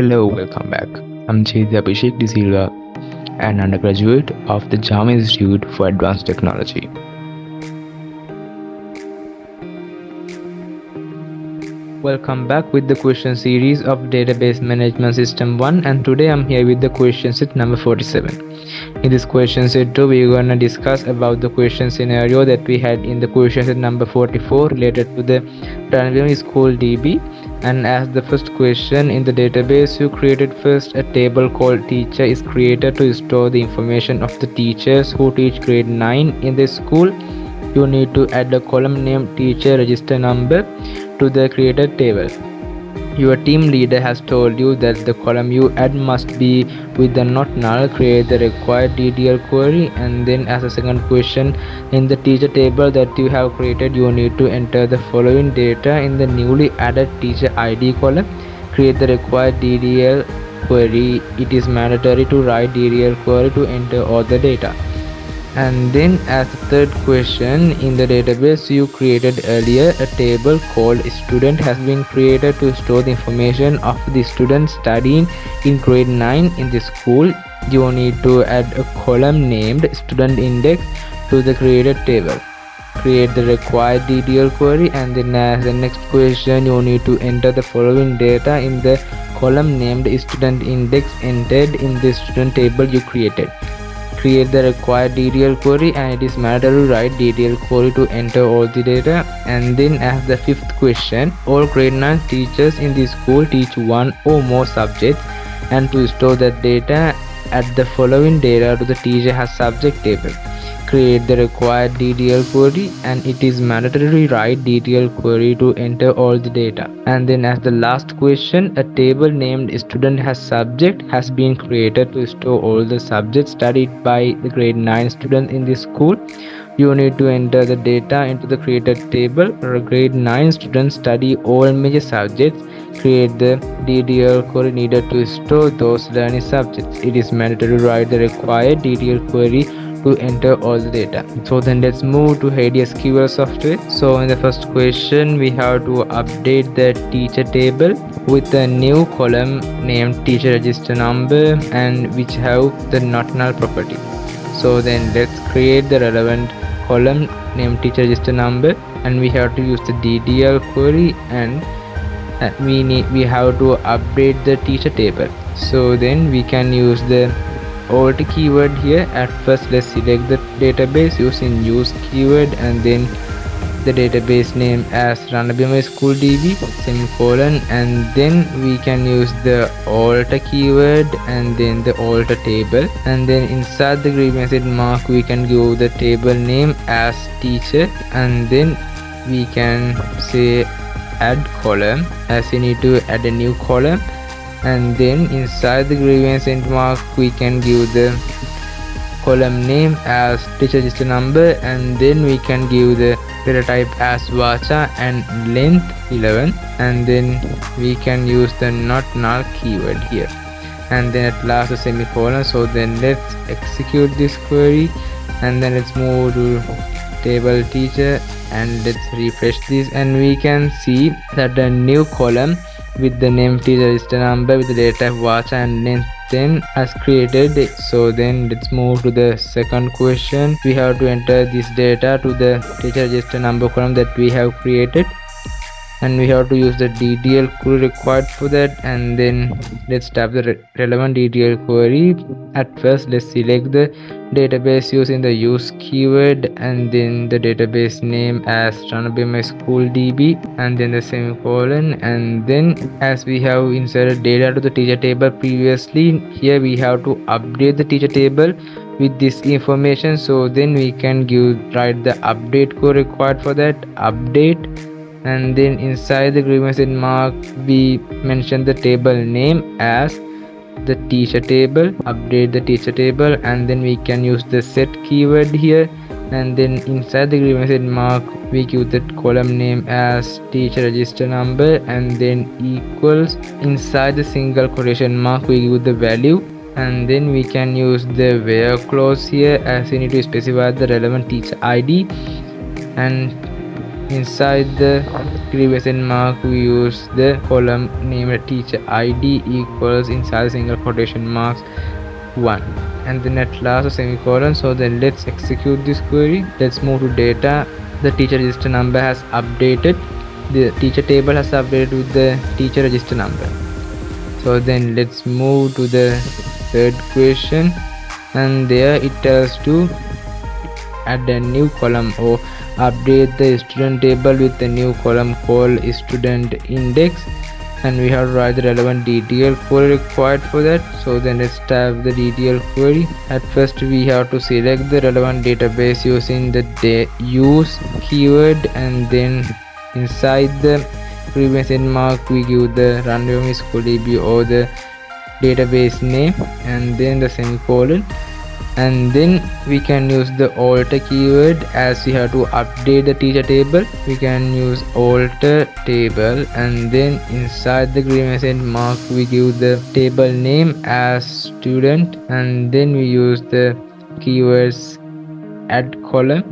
Hello, welcome back. I'm Jaydeep Abhishek De Silva, an undergraduate of the JAMA Institute for Advanced Technology. Welcome back with the question series of Database Management System 1, and today I'm here with the question set number 47. In this question set 2, we're going to discuss about the question scenario that we had in the question set number 44 related to the Navicat school DB. And as the first question, in the database you created first a table called teacher is created to store the information of the teachers who teach grade 9 in the school. You need to add a column named teacher register number to the created table. Your team leader has told you that the column you add must be with the not null. Create the required DDL query, and then as a second question, in the teacher table that you have created, you need to enter the following data in the newly added teacher ID column. Create the required DDL query. It is mandatory to write DDL query to enter all the data. And then as the third question, in the database you created earlier, a table called student has been created to store the information of the student studying in grade 9 in the school. You need to add a column named student index to the created table. Create the required DDL query, and then as the next question, you need to enter the following data in the column named student index entered in the student table you created. Create the required DDL query, and it is mandatory to write DDL query to enter all the data. And then as the fifth question, all grade 9 teachers in the school teach one or more subjects, and to store that data, add the following data to the teacher has subject table. Create the required DDL query, and it is mandatory to write DDL query to enter all the data. And then as the last question, a table named student has subject has been created to store all the subjects studied by the grade 9 student in the school. You need to enter the data into the created table. Grade 9 students study all major subjects. Create the DDL query needed to store those learning subjects. It is mandatory to write the required DDL query to enter all the data. So then let's move to SQL software. So in the first question, we have to update the teacher table with a new column named teacher register number, and which have the not null property. So then let's create the relevant column named teacher register number, and we have to use the DDL query, and we have to update the teacher table. So then we can use the alt keyword here. At first, let's select the database using use keyword, and then the database name as DBMS school DB semicolon, and then we can use the alt keyword and then the alt table, and then inside the grievance mark we can give the table name as teacher, and then we can say add column, as we need to add a new column. And then inside the grievance mark we can give the column name as teacher register number, and then we can give the data type as vacha and length 11, and then we can use the not null keyword here, and then at last a semicolon. So then let's execute this query, and then let's move to table teacher, and let's refresh this, and we can see that the new column with the name teacher register number with the data type vacha and length 10 has created. So then let's move to the second question. We have to enter this data to the teacher register number column that we have created, and we have to use the DDL query required for that. And then let's type the relevant DDL query. At first, let's select the database using the use keyword, and then the database name as DBMS school DB, and then the semicolon. And then as we have inserted data to the teacher table previously, here we have to update the teacher table with this information. So then we can write the update code required for that update, and then inside the grievance mark we mention the table name as the teacher table, update the teacher table, and then we can use the set keyword here, and then inside the grievance mark we give the column name as teacher register number, and then equals inside the single quotation mark we give the value, and then we can use the where clause here, as we need to specify the relevant teacher ID. And inside the question mark we use the column named teacher id equals inside single quotation marks 1, and then at last a semicolon. So then let's execute this query. Let's move to data. The teacher register number has updated, the teacher table has updated with the teacher register number. So then let's move to the third question, and there it tells to add a new column or update the student table with a new column called student index, and we have to write the relevant DTL query required for that. So then let's type the DTL query. At first we have to select the relevant database using the use keyword, and then inside the previous mark we give the random school DB or the database name, and then the semicolon, and then we can use the alter keyword. As we have to update the teacher table, we can use alter table, and then inside the grievance mark we give the table name as student, and then we use the keywords add column,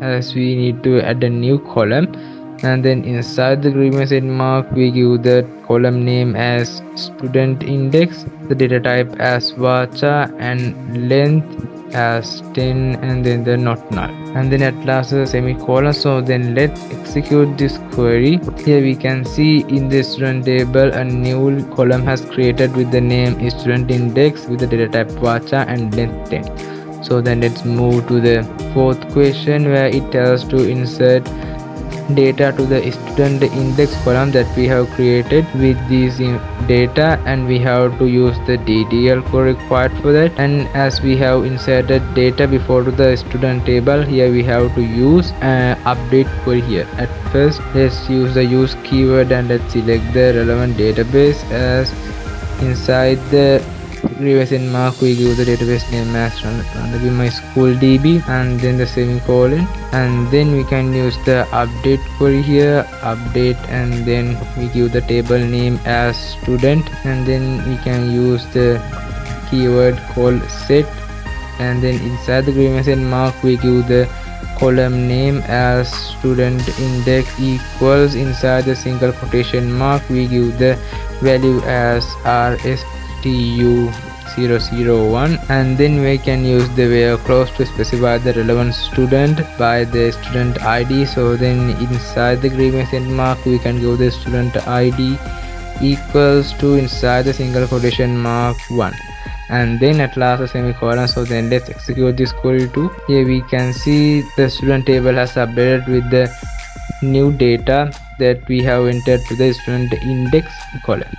as we need to add a new column, and then inside the grievance mark we give the column name as student index, the data type as varchar, and length as 10, and then the not null, and then at last a semicolon. So then let's execute this query. Here we can see in the student table a new column has created with the name student index with the data type varchar and length 10. So then let's move to the fourth question, where it tells to insert data to the student index column that we have created with this data, and we have to use the DTL code required for that. And as we have inserted data before to the student table, here we have to use update query here. At first let's use the use keyword, and let's select the relevant database. As inside the previous mark we give the database name as my school DB, and then the semicolon, and then we can use the update query here, update, and then we give the table name as student, and then we can use the keyword called set, and then inside the grievance mark we give the column name as student index equals inside the single quotation mark we give the value as RSTU001, and then we can use the where clause to specify the relevant student by the student ID. So then inside the grievance mark we can give the student ID equals to inside the single quotation mark 1, and then at last a semicolon. So then let's execute this query too. Here we can see the student table has updated with the new data that we have entered to the student index column.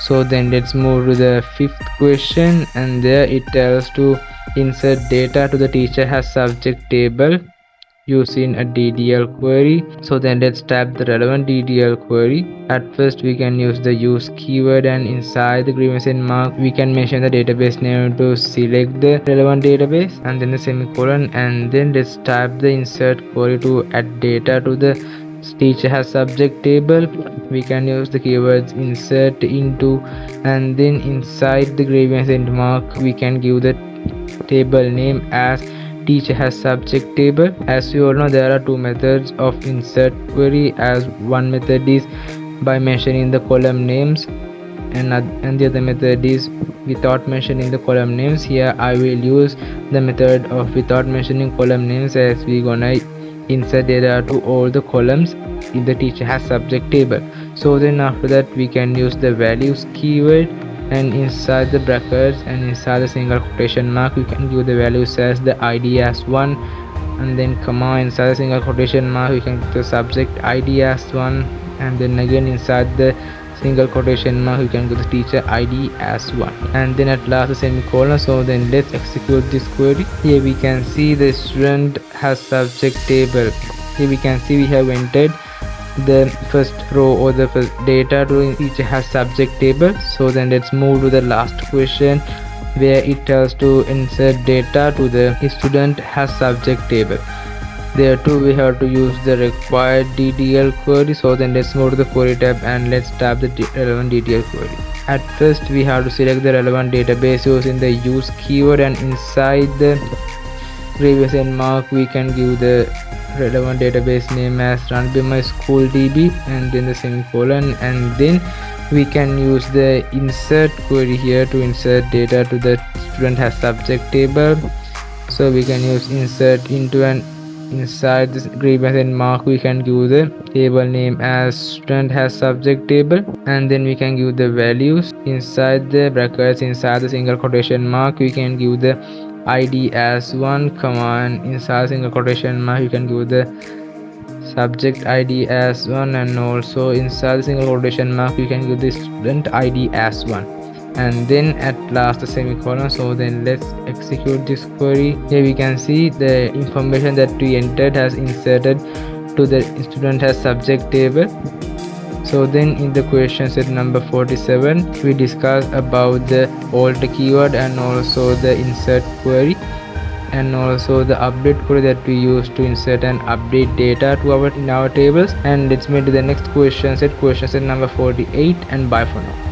So then let's move to the fifth question, and there it tells to insert data to the teacher has subject table using a DDL query. So then let's type the relevant DDL query. At first we can use the use keyword, and inside the grievance mark we can mention the database name to select the relevant database, and then the semicolon, and then let's type the insert query to add data to the teacher has subject table. We can use the keywords insert into, and then inside the grievance mark we can give the table name as teacher has subject table. As you all know, there are two methods of insert query. As one method is by mentioning the column names, and the other method is without mentioning the column names. Here I will use the method of without mentioning column names, as we gonna insert data to all the columns in the teacher has subject table. So then after that we can use the values keyword, and inside the brackets and inside the single quotation mark we can give the values as the ID as 1, and then comma inside the single quotation mark we can give the subject ID as 1, and then again inside the single quotation mark we can give the teacher ID as 1, and then at last the semicolon. So then let's execute this query. Here we can see the student has subject table. Here we can see we have entered the first row or the first data to teacher has subject table. So then let's move to the last question, where it tells to insert data to the student has subject table. There too we have to use the required DDL query. So then let's move to the query tab, and let's type the relevant DDL query. At first we have to select the relevant database using the use keyword, and inside the previous end mark, we can give the relevant database name as run by my school db and then the semicolon, and then we can use the insert query here to insert data to the student has subject table. So we can use insert into an inside this grievance and mark, we can give the table name as student has subject table, and then we can give the values inside the brackets. Inside the single quotation mark, we can give the id as 1, command inside single quotation mark, you can give the subject id as 1, and also inside the single quotation mark, you can give the student id as 1, and then at last the semicolon. So then let's execute this query. Here we can see the information that we entered has inserted to the student has subject table. So then in the question set number 47, we discussed about the alt keyword and also the insert query and also the update query that we use to insert and update data to in our tables. And let's move to the next question set number 48, and bye for now.